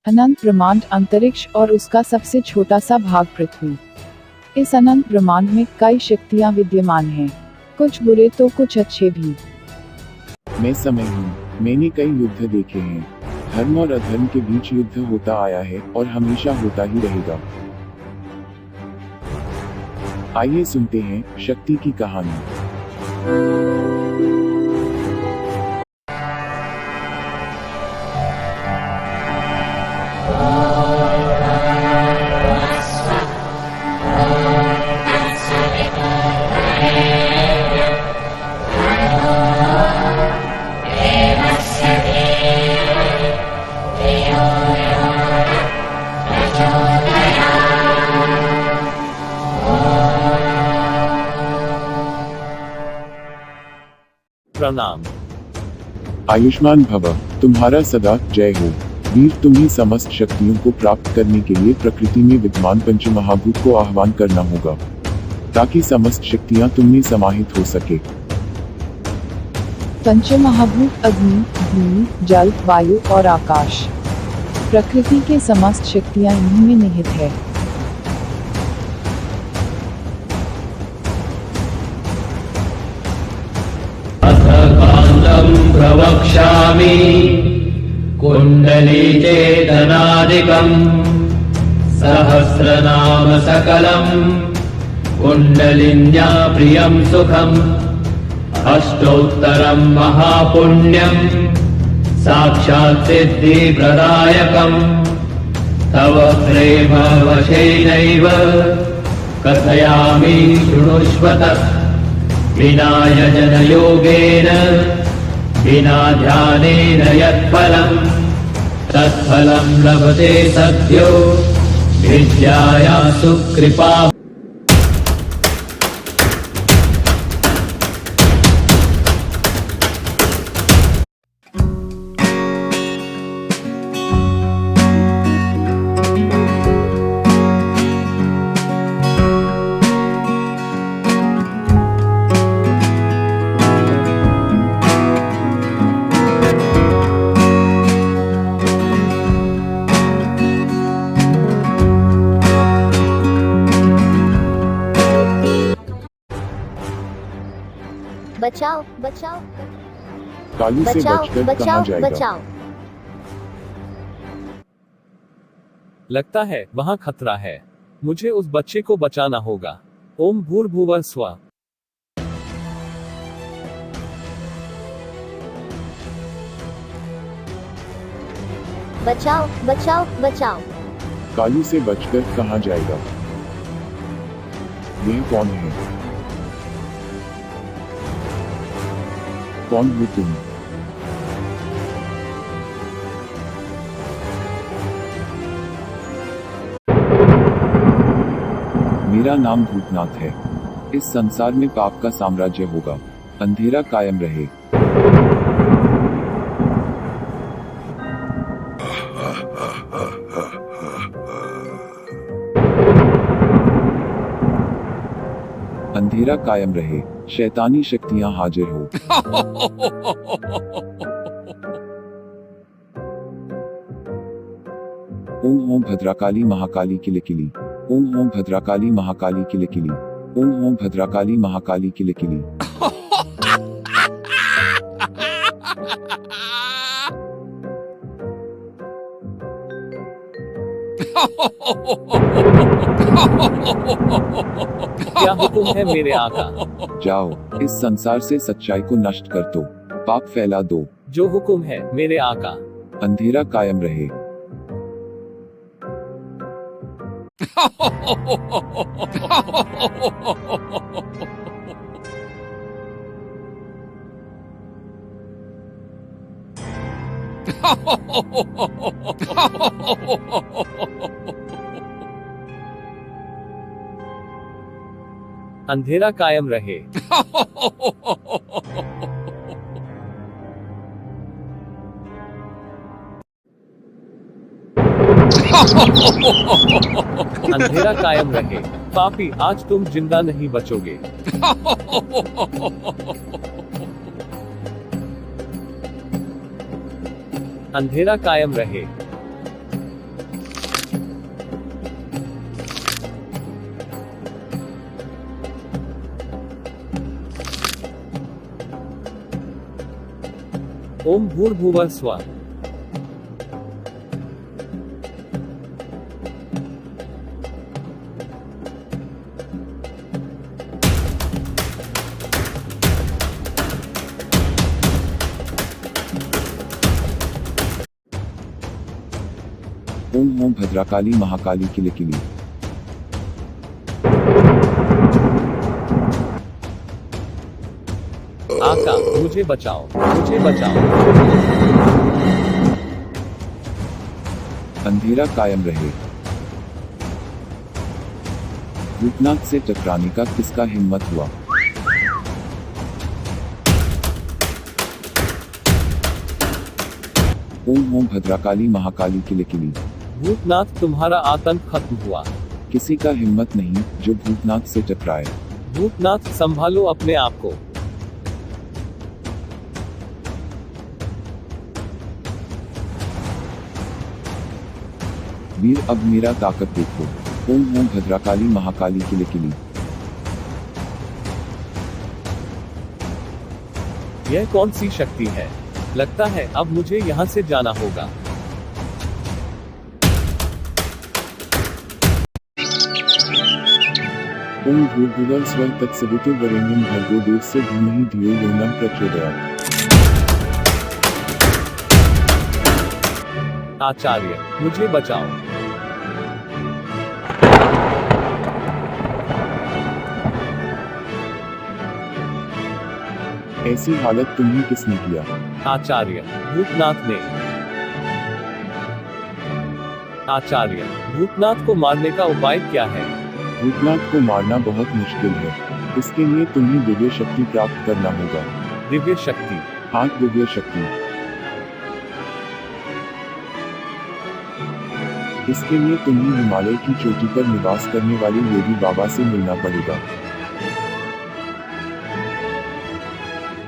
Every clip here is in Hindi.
अनंत ब्रह्मांड अंतरिक्ष और उसका सबसे छोटा सा भाग पृथ्वी। इस अनंत ब्रह्मांड में कई शक्तियां विद्यमान हैं, कुछ बुरे तो कुछ अच्छे भी। मैं समय हूँ। मैंने कई युद्ध देखे हैं। धर्म और अधर्म के बीच युद्ध होता आया है और हमेशा होता ही रहेगा। आइए सुनते हैं शक्ति की कहानी। प्रणाम। आयुष्मान भव। तुम्हारा सदा जय हो। वीर, तुम्हें समस्त शक्तियों को प्राप्त करने के लिए प्रकृति में विद्यमान पंचमहाभूत को आह्वान करना होगा, ताकि समस्त शक्तियां तुम में समाहित हो सके। पंचमहाभूत अग्नि, भूमि, जल, वायु और आकाश। प्रकृति के समस्त शक्तियां इन्हीं में निहित है। प्रवक्ष्यामि कुण्डली चेतनादिकम् सहस्रनाम सकलम् कुण्डलिन्या प्रियं सुखम् अष्टोत्तरं महापुण्यम् साक्षात् सिद्धिप्रदायकम् तव प्रेम वशेनैव कथयामि शृणुष्व तत् विना यजनयोगेन विना ध्यानेन यत्फलम् तत्फलं लभते सद्यो विद्याया सुकृपा। बचाओ बचाओ कालू से बचाओ बचकर कहाँ बचाओ जाएगा? बचाओ। लगता है वहाँ खतरा है। मुझे उस बच्चे को बचाना होगा। ओम भूर्भुवः स्वः। बचाओ बचाओ बचाओ। कालू से बचकर कहाँ जाएगा? यह कौन है? कौन हो तुम? मेरा नाम भूतनाथ है। इस संसार में पाप का साम्राज्य होगा। अंधेरा कायम रहे। अंधेरा कायम रहे। शैतानी शक्तियां हाजिर हो। ओम ओम भद्राकाली महाकाली किलिकिली। ओम ओम भद्राकाली महाकाली किलिकिली। ओम ओम भद्राकाली महाकाली किलिकिली। क्या हुक्म है मेरे आका? जाओ, इस संसार से सच्चाई को नष्ट कर दो, पाप फैला दो। जो हुक्म है मेरे आका। अंधेरा कायम रहे। अंधेरा कायम रहे। अंधेरा कायम रहे। पापी, आज तुम जिंदा नहीं बचोगे। अंधेरा कायम रहे। ओम भूर्भुवः स्वः। ओम ओम भद्राकाली महाकाली किलिकिली। आका, मुझे बचाओ, मुझे बचाओ। अंधेरा कायम रहे। भूतनाथ से टकराने का किसका हिम्मत हुआ? ओम ओम भद्राकाली महाकाली किलिकिली। भूतनाथ, तुम्हारा आतंक खत्म हुआ। किसी का हिम्मत नहीं जो भूतनाथ से टकराए। भूतनाथ, संभालो अपने आप को। वीर, अब मेरा ताकत देखो। ओम ओम भद्राकाली महाकाली किलिकिली। यह कौन सी शक्ति है? लगता है अब मुझे यहाँ से जाना होगा। ओम भूर्भुवः स्वः तत्सवितुर्वरेण्यं भर्गो देवस्य धीमहि धियो यो नः प्रचोदयात्। आचार्य, मुझे बचाओ। ऐसी हालत तुम्हें किसने किया? आचार्य, भूतनाथ ने। आचार्य, भूतनाथ को मारने का उपाय क्या है? भूतनाथ को मारना बहुत मुश्किल है। इसके लिए तुम्हें दिव्य शक्ति प्राप्त करना होगा। दिव्य शक्ति? हाँ, दिव्य शक्ति। इसके लिए तुम्हें हिमालय की चोटी पर निवास करने वाले योगी बाबा से मिलना पड़ेगा।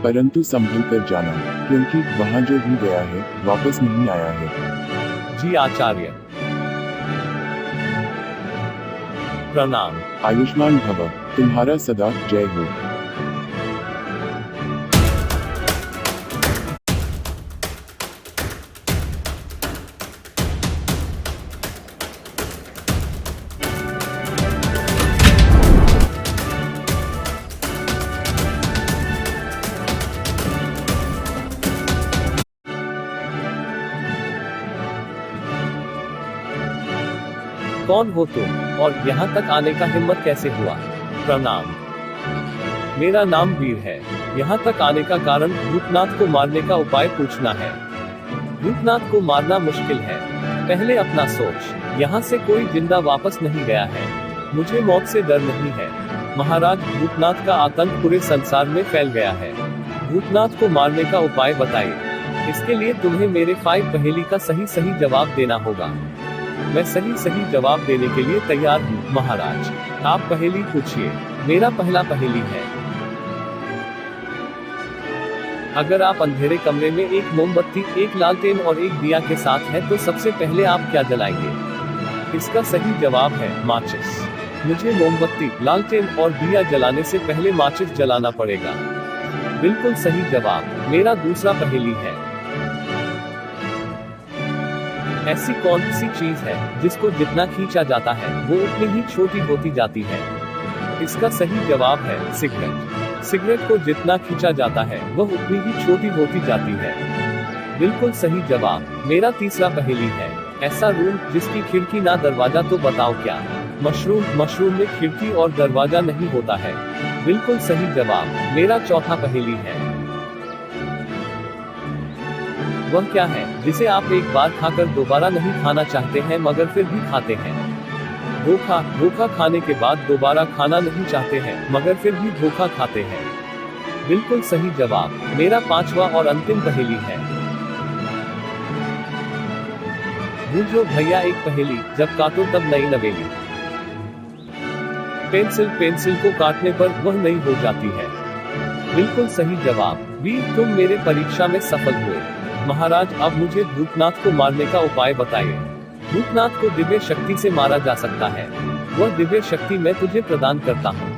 परंतु संभल कर जाना, क्योंकि वहाँ जो भी गया है वापस नहीं आया है। जी आचार्य। प्रणाम। आयुष्मान भव, तुम्हारा सदा जय हो। कौन हो तुम, और यहाँ तक आने का हिम्मत कैसे हुआ? प्रणाम। मेरा नाम वीर है। यहाँ तक आने का कारण भूतनाथ को मारने का उपाय पूछना है। भूतनाथ को मारना मुश्किल है। पहले अपना सोच। यहाँ से कोई जिंदा वापस नहीं गया है। मुझे मौत से डर नहीं है। महाराज, भूतनाथ का आतंक पूरे संसार में फैल गया है। भूतनाथ को मारने का उपाय बताइए। इसके लिए तुम्हें मेरे 5 पहेली का सही जवाब देना होगा। मैं सही जवाब देने के लिए तैयार हूँ महाराज। आप पहेली पूछिए। मेरा पहला पहेली है, अगर आप अंधेरे कमरे में एक मोमबत्ती, एक लालटेन और एक दिया के साथ हैं तो सबसे पहले आप क्या जलाएंगे? इसका सही जवाब है माचिस। मुझे मोमबत्ती, लालटेन और दिया जलाने से पहले माचिस जलाना पड़ेगा। बिल्कुल सही जवाब। मेरा दूसरा पहेली है, ऐसी कौन सी चीज है जिसको जितना खींचा जाता है वो उतनी ही छोटी होती जाती है? इसका सही जवाब है सिगरेट। सिगरेट को जितना खींचा जाता है वह उतनी ही छोटी होती जाती है। बिल्कुल सही जवाब। मेरा तीसरा पहेली है, ऐसा रूम जिसकी खिड़की ना दरवाजा तो बताओ क्या? मशरूम में खिड़की और दरवाजा नहीं होता है। बिल्कुल सही जवाब। मेरा चौथा पहेली है, वह क्या है जिसे आप एक बार खाकर दोबारा नहीं खाना चाहते हैं मगर फिर भी खाते हैं? धोखा खाने के बाद दोबारा खाना नहीं चाहते हैं मगर फिर भी धोखा खाते हैं। बिल्कुल सही जवाब। मेरा पांचवा और अंतिम पहेली है, बूझो भैया एक पहेली, जब काटो तब नई नवेली। पेंसिल को काटने पर वह नई हो जाती है। बिल्कुल सही जवाब। वीर, तुम मेरे परीक्षा में सफल हुए। महाराज, अब मुझे भूतनाथ को मारने का उपाय बताइए। भूतनाथ को दिव्य शक्ति से मारा जा सकता है। वह दिव्य शक्ति मैं तुझे प्रदान करता हूँ।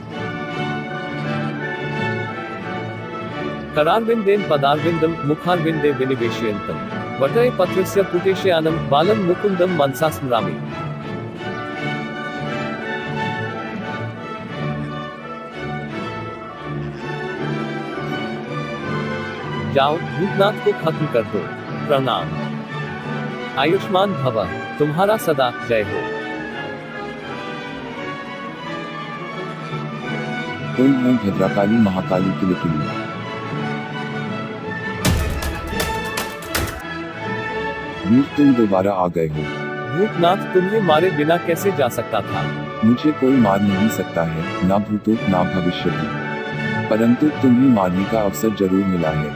करारविन्देन पदारविन्दं मुखारविन्दे विनिवेशयन्तम् वटये पत्रस्य पुटेशयानं बालं मुकुन्दं मनसा स्मरामि। जाओ, भूतनाथ को खत्म कर दो। प्रणाम। आयुष्मान भव, तुम्हारा सदा जय हो। ओम ओम भद्रकाली महाकाली किलिकिली। वीर तुम दोबारा आ गए हो। भूतनाथ तुम्हें मारे बिना कैसे जा सकता था? मुझे कोई मार नहीं सकता है, ना भूतों ना भविष्य भी, परंतु तुम्हें मारने का अवसर जरूर मिला है।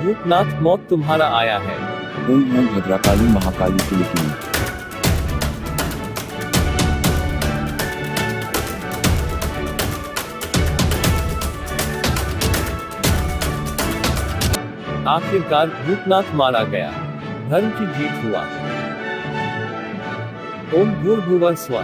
भूतनाथ मौत तुम्हारा आया है। ओम ओम भद्रकाली महाकाली किलिकिली। आखिरकार भूतनाथ मारा गया, धर्म की जीत हुआ। ओम भूर्भुवः स्वः।